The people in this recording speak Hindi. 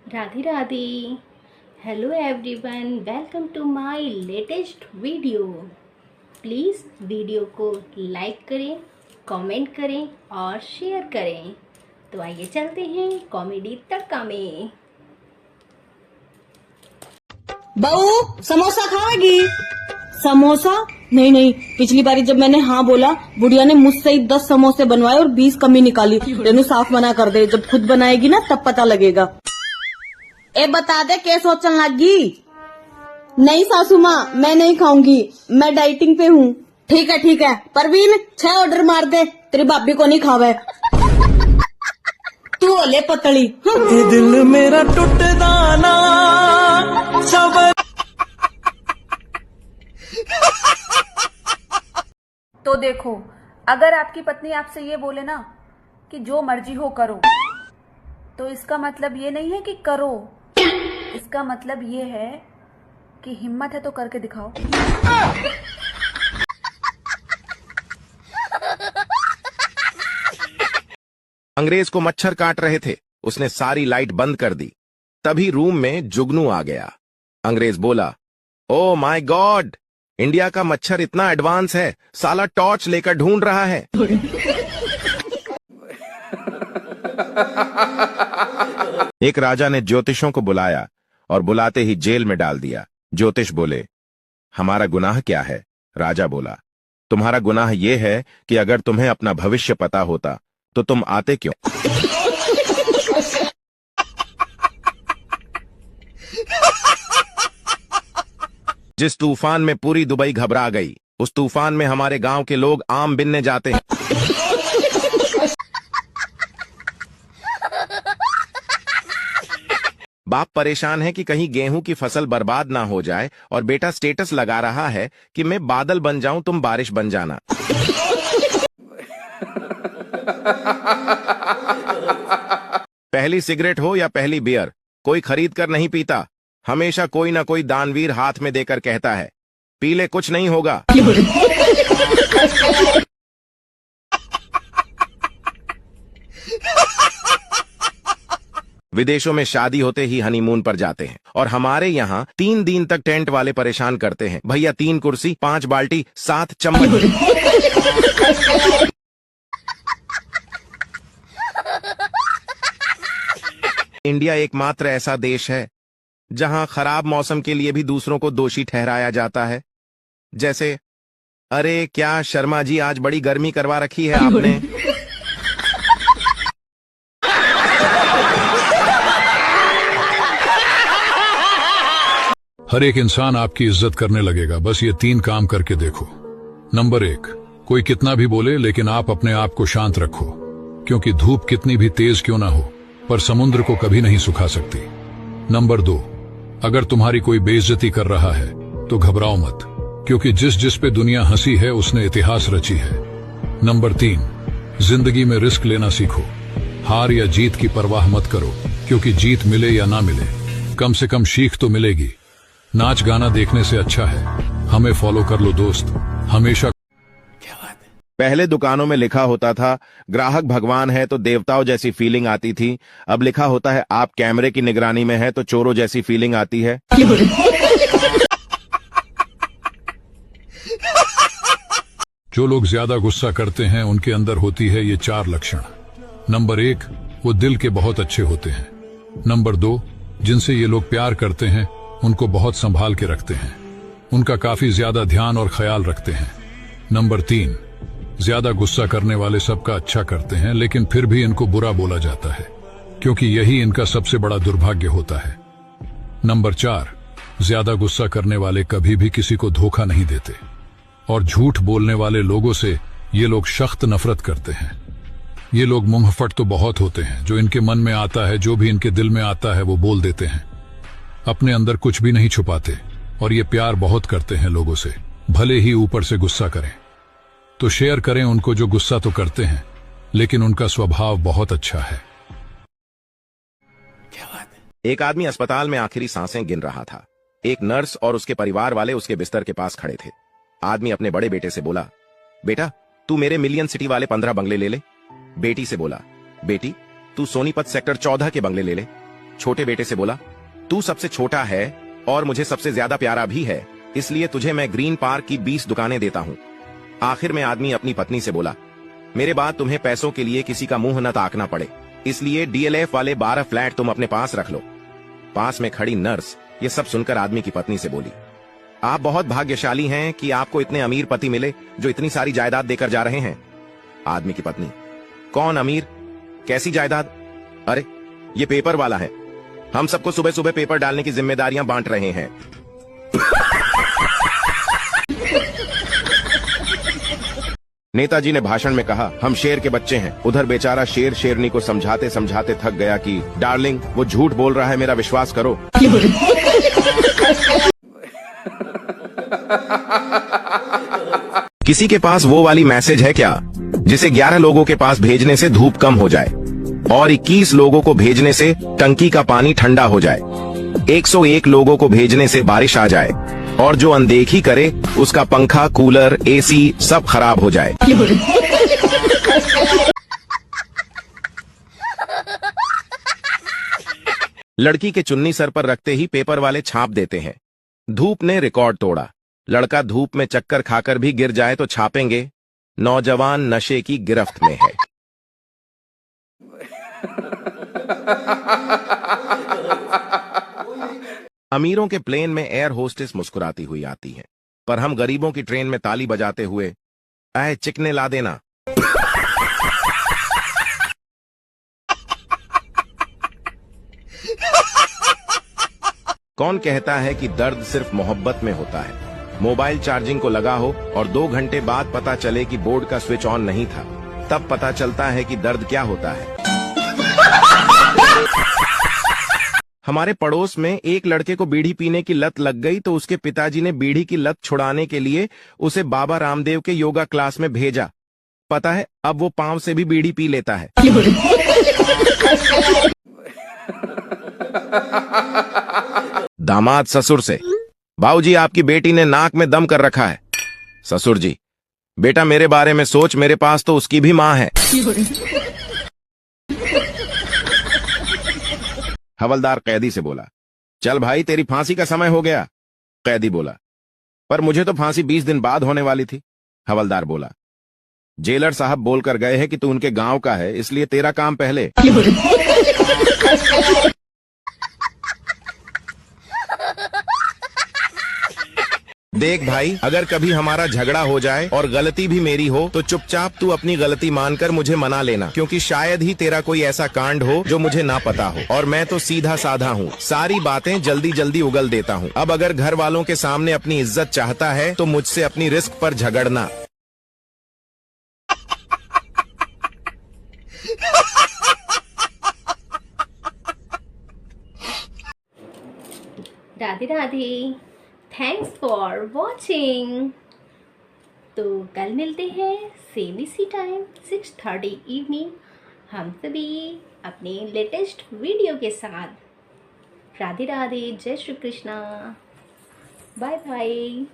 Radhe Radhe. Hello everyone, welcome to my latest video. Please video को लाइक करें, कमेंट करें और शेयर करें। तो आइए चलते हैं कॉमेडी तड़का में। बहू समोसा खाएगी? समोसा? नहीं नहीं, पिछली बारी जब मैंने हाँ बोला, बुढ़िया ने मुझसे ही 10 समोसे बनवाए और 20 कमी निकाली। तेनू साफ मना कर दे, जब खुद बनाएगी ना तब पता लगेगा। ए बता दे, क्या सोचने लगी? नहीं सासू माँ, मैं नहीं खाऊंगी, मैं डाइटिंग पे हूँ। ठीक है, परवीन 6 ऑर्डर मार दे, तेरी भाभी को नहीं खावे। तू ओले पतली। दिल मेरा टूटदा ना सबर। तो देखो, अगर आपकी पत्नी आपसे ये बोले ना कि जो मर्जी हो करो, तो इसका मतलब ये नहीं है कि करो, इसका मतलब ये है कि हिम्मत है तो करके दिखाओ। अंग्रेज को मच्छर काट रहे थे, उसने सारी लाइट बंद कर दी। तभी रूम में जुगनू आ गया। अंग्रेज बोला, ओ माय गॉड, इंडिया का मच्छर इतना एडवांस है, साला टॉर्च लेकर ढूंढ रहा है। एक राजा ने ज्योतिषों को बुलाया और बुलाते ही जेल में डाल दिया। ज्योतिष बोले, हमारा गुनाह क्या है? राजा बोला, तुम्हारा गुनाह यह है कि अगर तुम्हें अपना भविष्य पता होता तो तुम आते क्यों? जिस तूफान में पूरी दुबई घबरा गई, उस तूफान में हमारे गांव के लोग आम बिनने जाते हैं। बाप परेशान है कि कहीं गेहूं की फसल बर्बाद ना हो जाए और बेटा स्टेटस लगा रहा है कि मैं बादल बन जाऊं, तुम बारिश बन जाना। पहली सिगरेट हो या पहली बियर, कोई खरीद कर नहीं पीता। हमेशा कोई ना कोई दानवीर हाथ में देकर कहता है, पी ले कुछ नहीं होगा। विदेशों में शादी होते ही हनीमून पर जाते हैं और हमारे यहाँ 3 दिन तक टेंट वाले परेशान करते हैं। भैया 3 कुर्सी, 5 बाल्टी, 7 चम्मच। इंडिया एकमात्र ऐसा देश है जहां खराब मौसम के लिए भी दूसरों को दोषी ठहराया जाता है। जैसे, अरे क्या शर्मा जी, आज बड़ी गर्मी करवा रखी है आपने। हर एक इंसान आपकी इज्जत करने लगेगा, बस ये 3 काम करके देखो। नंबर 1, कोई कितना भी बोले लेकिन आप अपने आप को शांत रखो, क्योंकि धूप कितनी भी तेज क्यों ना हो, पर समुद्र को कभी नहीं सुखा सकती। नंबर 2, अगर तुम्हारी कोई बेइज्जती कर रहा है तो घबराओ मत, क्योंकि जिस पे दुनिया हंसी है उसने इतिहास रची है। नंबर 3, जिंदगी में रिस्क लेना सीखो। हार या जीत की परवाह मत करो, क्योंकि जीत मिले या ना मिले, कम से कम सीख तो मिलेगी। नाच गाना देखने से अच्छा है, हमें फॉलो कर लो दोस्त, हमेशा। पहले दुकानों में लिखा होता था, ग्राहक भगवान है, तो देवताओं जैसी फीलिंग आती थी। अब लिखा होता है, आप कैमरे की निगरानी में है, तो चोरों जैसी फीलिंग आती है। जो लोग ज्यादा गुस्सा करते हैं उनके अंदर होती है ये 4 लक्षण। नंबर 1, वो दिल के बहुत अच्छे होते हैं। नंबर 2, जिनसे ये लोग प्यार करते हैं उनको बहुत संभाल के रखते हैं, उनका काफी ज्यादा ध्यान और ख्याल रखते हैं। नंबर 3, ज्यादा गुस्सा करने वाले सबका अच्छा करते हैं, लेकिन फिर भी इनको बुरा बोला जाता है, क्योंकि यही इनका सबसे बड़ा दुर्भाग्य होता है। नंबर 4, ज्यादा गुस्सा करने वाले कभी भी किसी को धोखा नहीं देते, और झूठ बोलने वाले लोगों से ये लोग सख्त नफरत करते हैं। ये लोग मुंहफट तो बहुत होते हैं, जो इनके मन में आता है, जो भी इनके दिल में आता है वो बोल देते हैं, अपने अंदर कुछ भी नहीं छुपाते, और ये प्यार बहुत करते हैं लोगों से, भले ही ऊपर से गुस्सा करें। तो शेयर करें उनको जो गुस्सा तो करते हैं, लेकिन उनका स्वभाव बहुत अच्छा है। एक आदमी अस्पताल में आखिरी सांसें गिन रहा था। एक नर्स और उसके परिवार वाले उसके बिस्तर के पास खड़े थे। आदमी अपने बड़े बेटे से बोला, बेटा तू मेरे मिलियन सिटी वाले 15 बंगले ले ले। बेटी से बोला, बेटी तू सोनीपत सेक्टर 14 के बंगले ले ले। छोटे बेटे से बोला, तू सबसे छोटा है और मुझे सबसे ज्यादा प्यारा भी है, इसलिए तुझे मैं ग्रीन पार्क की 20 दुकानें देता हूँ। आखिर में आदमी अपनी पत्नी से बोला, मेरे बाद तुम्हें पैसों के लिए किसी का मुंह न ताकना पड़े, इसलिए DLF वाले 12 फ्लैट तुम अपने पास रख लो। पास में खड़ी नर्स ये सब सुनकर आदमी की पत्नी से बोली, आप बहुत भाग्यशाली हैं कि आपको इतने अमीर पति मिले जो इतनी सारी जायदाद देकर जा रहे हैं। आदमी की पत्नी, कौन अमीर, कैसी जायदाद? अरे ये पेपर वाला है, हम सबको सुबह सुबह पेपर डालने की जिम्मेदारियां बांट रहे हैं। नेताजी ने भाषण में कहा, हम शेर के बच्चे हैं। उधर बेचारा शेर शेरनी को समझाते समझाते थक गया कि डार्लिंग वो झूठ बोल रहा है, मेरा विश्वास करो। किसी के पास वो वाली मैसेज है क्या जिसे 11 लोगों के पास भेजने से धूप कम हो जाए और 21 लोगों को भेजने से टंकी का पानी ठंडा हो जाए, 101 लोगों को भेजने से बारिश आ जाए और जो अनदेखी करे उसका पंखा, कूलर, AC सब खराब हो जाए। लड़की के चुन्नी सर पर रखते ही पेपर वाले छाप देते हैं। धूप ने रिकॉर्ड तोड़ा, लड़का धूप में चक्कर खाकर भी गिर जाए तो छापेंगे, नौजवान नशे की गिरफ्त में है। अमीरों के प्लेन में एयर होस्टेस मुस्कुराती हुई आती है, पर हम गरीबों की ट्रेन में ताली बजाते हुए, आए चिकने ला देना। कौन कहता है कि दर्द सिर्फ मोहब्बत में होता है? मोबाइल चार्जिंग को लगा हो और 2 घंटे बाद पता चले कि बोर्ड का स्विच ऑन नहीं था, तब पता चलता है कि दर्द क्या होता है। हमारे पड़ोस में एक लड़के को बीड़ी पीने की लत लग गई तो उसके पिताजी ने बीड़ी की लत छुड़ाने के लिए उसे बाबा रामदेव के योगा क्लास में भेजा। पता है अब वो पांव से भी बीड़ी पी लेता है। दामाद ससुर से, बाबूजी आपकी बेटी ने नाक में दम कर रखा है। ससुर जी, बेटा मेरे बारे में सोच, मेरे पास तो उसकी भी माँ है। हवलदार कैदी से बोला, चल भाई तेरी फांसी का समय हो गया। कैदी बोला, पर मुझे तो फांसी 20 दिन बाद होने वाली थी। हवलदार बोला, जेलर साहब बोलकर गए हैं कि तू उनके गांव का है, इसलिए तेरा काम पहले। देख भाई, अगर कभी हमारा झगड़ा हो जाए और गलती भी मेरी हो तो चुपचाप तू अपनी गलती मानकर मुझे मना लेना, क्योंकि शायद ही तेरा कोई ऐसा कांड हो जो मुझे ना पता हो, और मैं तो सीधा साधा हूँ, सारी बातें जल्दी जल्दी उगल देता हूँ। अब अगर घर वालों के सामने अपनी इज्जत चाहता है तो मुझसे अपनी रिस्क पर झगड़ना। Radhe Radhe, thanks for watching. तो कल मिलते हैं सेम इसी टाइम 6:30 इवनिंग, हम सभी अपने लेटेस्ट वीडियो के साथ। राधे राधे, जय श्री कृष्णा, बाय बाय।